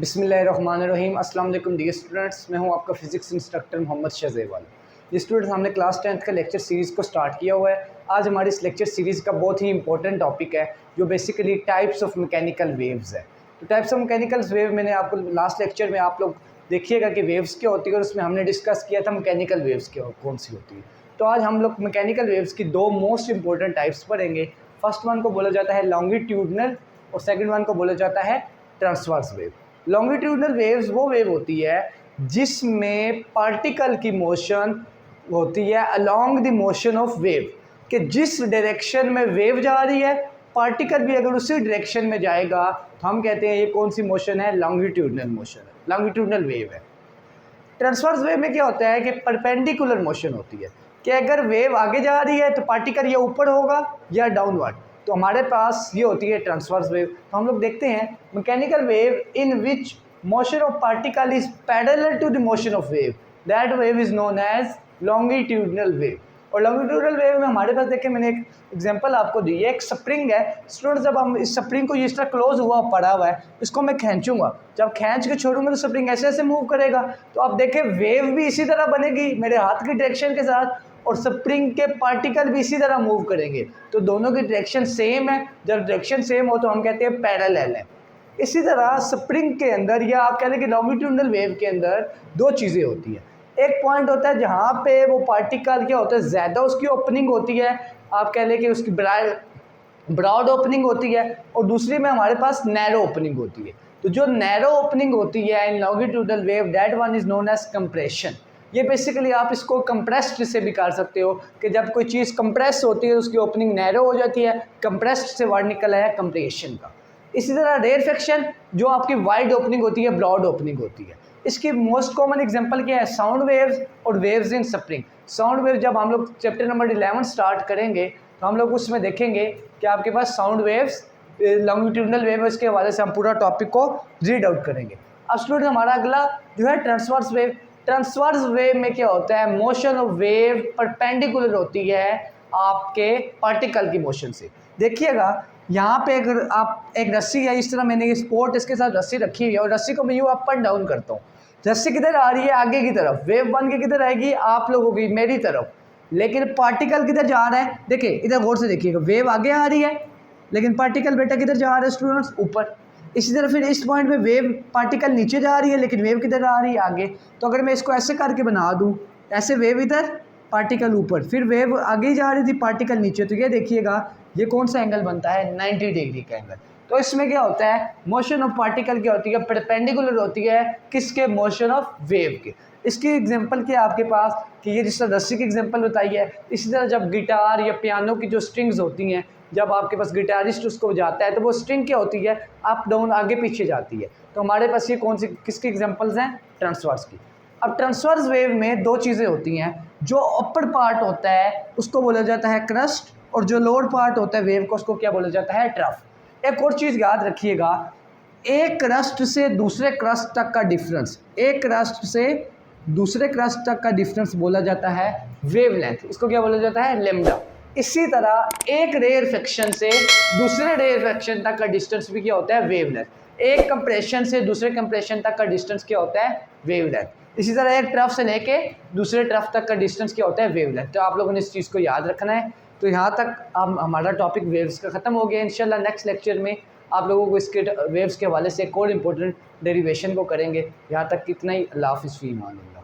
बिस्मिल्लाहिर्रहमानिर्रहीम। अस्सलाम वालेकुम डियर स्टूडेंट्स, मैं हूं आपका फ़िज़िक्स इंस्ट्रक्टर मोहम्मद शहज़ेवाल। ये स्टूडेंट्स, हमने क्लास 10th का लेक्चर सीरीज़ को स्टार्ट किया हुआ है। आज हमारी इस लेक्चर सीरीज़ का बहुत ही इंपॉर्टेंट टॉपिक है जो basically types of mechanical waves है। तो टाइप्स ऑफ मैकेनिकल वेव मैंने आपको लास्ट लेक्चर में आप लोग देखिएगा कि वेव्स क्या होती है, और उसमें हमने डिस्कस किया था मैकेनिकल वेव्स क्या कौन सी होती है। तो आज हम लोग मैकेनिकल वेव्स की दो मोस्ट इंपॉर्टेंट टाइप्स पढ़ेंगे। फर्स्ट वन को बोला जाता है लॉन्गिट्यूडनल और सेकेंड वन को बोला जाता है ट्रांसवर्स वेव। लॉन्गिट्यूडनल वेव्स वो वेव होती है जिसमें पार्टिकल की मोशन होती है along the motion of wave, कि जिस डायरेक्शन में वेव जा रही है पार्टिकल भी अगर उसी डायरेक्शन में जाएगा तो हम कहते हैं ये कौन सी मोशन है, लॉन्गिट्यूडनल मोशन है, लॉन्गिट्यूडनल वेव है। ट्रांसवर्स वेव में क्या होता है कि परपेंडिकुलर मोशन होती है, कि अगर वेव आगे जा रही है तो पार्टिकल या ऊपर होगा या डाउनवर्ड, तो हमारे पास ये होती है ट्रांसवर्स वेव। तो हम लोग देखते हैं mechanical wave in which motion of particle is parallel to the motion of wave, that wave is known as longitudinal wave. और लॉन्गिट्यूडनल वेव में हमारे पास देखिए, मैंने एक एग्जांपल आपको दी है। एक स्प्रिंग है स्टूडेंट, जब हम इस स्प्रिंग को जिस तरह क्लोज हुआ पड़ा हुआ है इसको मैं खींचूंगा, जब खींच के छोड़ूंगा तो स्प्रिंग ऐसे ऐसे मूव करेगा। तो आप देखें वेव भी इसी तरह बनेगी मेरे हाथ की डायरेक्शन के साथ, और स्प्रिंग के पार्टिकल भी इसी तरह मूव करेंगे। तो दोनों की डायरेक्शन सेम है। जब डायरेक्शन सेम हो तो हम कहते हैं पैरेलल है। इसी तरह स्प्रिंग के अंदर, या आप कह लें कि लॉन्गिट्यूडनल वेव के अंदर दो चीज़ें होती हैं। एक पॉइंट होता है जहाँ पे वो पार्टिकल क्या होता है, ज़्यादा उसकी ओपनिंग होती है, आप कह लें कि उसकी ब्रॉड ओपनिंग होती है, और दूसरी में हमारे पास नैरो ओपनिंग होती है। तो जो नैरो ओपनिंग होती है in longitudinal wave, that one is known as compression. ये बेसिकली आप इसको कंप्रेस्ड से भी कर सकते हो, कि जब कोई चीज़ कंप्रेस होती है तो उसकी ओपनिंग नैरो हो जाती है, कंप्रेस्ड से वर्ड निकला है कंप्रेशन का। इसी तरह रेयरफेक्शन, जो आपकी वाइड ओपनिंग होती है, ब्रॉड ओपनिंग होती है। इसकी मोस्ट कॉमन एग्जांपल क्या है, साउंड वेव्स और waves in spring. Sound wave जब हम लोग चैप्टर नंबर 11 स्टार्ट करेंगे तो हम लोग उसमें देखेंगे कि आपके पास साउंड वेव्स, लॉन्गिट्यूडनल वेव, इसके हवाले से हम पूरा टॉपिक को रीड आउट करेंगे। अब स्टूडेंट, हमारा अगला जो है ट्रांसवर्स वेव। ट्रांसवर्स वेव में क्या होता है, मोशन ऑफ वेव परपेंडिकुलर होती है आपके पार्टिकल की मोशन से। देखिएगा यहाँ पे अगर आप एक रस्सी है, इस तरह मैंने ये स्पोर्ट इसके साथ रस्सी रखी हुई है, और रस्सी को मैं यूँ अप एंड डाउन करता हूँ। रस्सी किधर आ रही है, आगे की तरफ, वेव बन के किधर आएगी, आप लोगों की मेरी तरफ, लेकिन पार्टिकल किधर जा रहा है। देखिए इधर गौर से देखिएगा, वेव आगे आ रही है लेकिन पार्टिकल बेटा किधर जा रहा है स्टूडेंट्स, ऊपर। इसी तरह फिर इस पॉइंट में वेव पार्टिकल नीचे जा रही है लेकिन वेव किधर आ रही है, आगे। तो अगर मैं इसको ऐसे करके बना दूँ, ऐसे वेव इधर पार्टिकल ऊपर, फिर वेव आगे जा रही थी पार्टिकल नीचे, तो ये देखिएगा ये कौन सा एंगल बनता है, 90 डिग्री का एंगल। तो इसमें क्या होता है, मोशन ऑफ पार्टिकल क्या होती है, परपेंडिकुलर होती है किसके, मोशन ऑफ वेव के। इसकी एग्जांपल क्या है आपके पास, कि ये जिस तरह रस्सी की एग्जांपल बताई है, इसी तरह जब गिटार या पियानो की जो स्ट्रिंग्स होती हैं, जब आपके पास गिटारिस्ट उसको बजाता है तो वो स्ट्रिंग क्या होती है, अप डाउन आगे पीछे जाती है। तो हमारे पास ये कौन सी किसकी एग्जांपल्स हैं, ट्रांसवर्स की। अब ट्रांसवर्स वेव में दो चीज़ें होती हैं, जो अपर पार्ट होता है उसको बोला जाता है क्रस्ट, और जो लोअर पार्ट होता है वेव को उसको क्या बोला जाता है, ट्रफ। एक और चीज़ याद रखिएगा, एक क्रस्ट से दूसरे क्रस्ट तक का डिफरेंस, एक क्रस्ट से दूसरे क्रस्ट तक का डिफरेंस बोला जाता है वेवलेंथ, इसको क्या बोला जाता है, लेम्डा। इसी तरह एक रेयरफेक्शन से दूसरे रेयरफेक्शन तक का डिस्टेंस भी क्या होता है, वेवलेंथ। एक कंप्रेशन से दूसरे कंप्रेशन तक का डिस्टेंस क्या होता है, वेवलेंथ। इसी तरह एक ट्रफ से लेके दूसरे ट्रफ तक का डिस्टेंस क्या होता है, वेवलेंथ। तो आप लोगों ने इस चीज़ को याद रखना है। तो यहाँ तक हमारा टॉपिक वेव्स का ख़त्म हो गया। इंशाल्लाह नेक्स्ट लेक्चर में आप लोगों को इसके वेव्स के हवाले से एक और इम्पोर्टेंट डेरिवेशन को करेंगे। यहाँ तक कितना ही। अल्लाह हाफ़िज़ फ़ी अमान अल्लाह।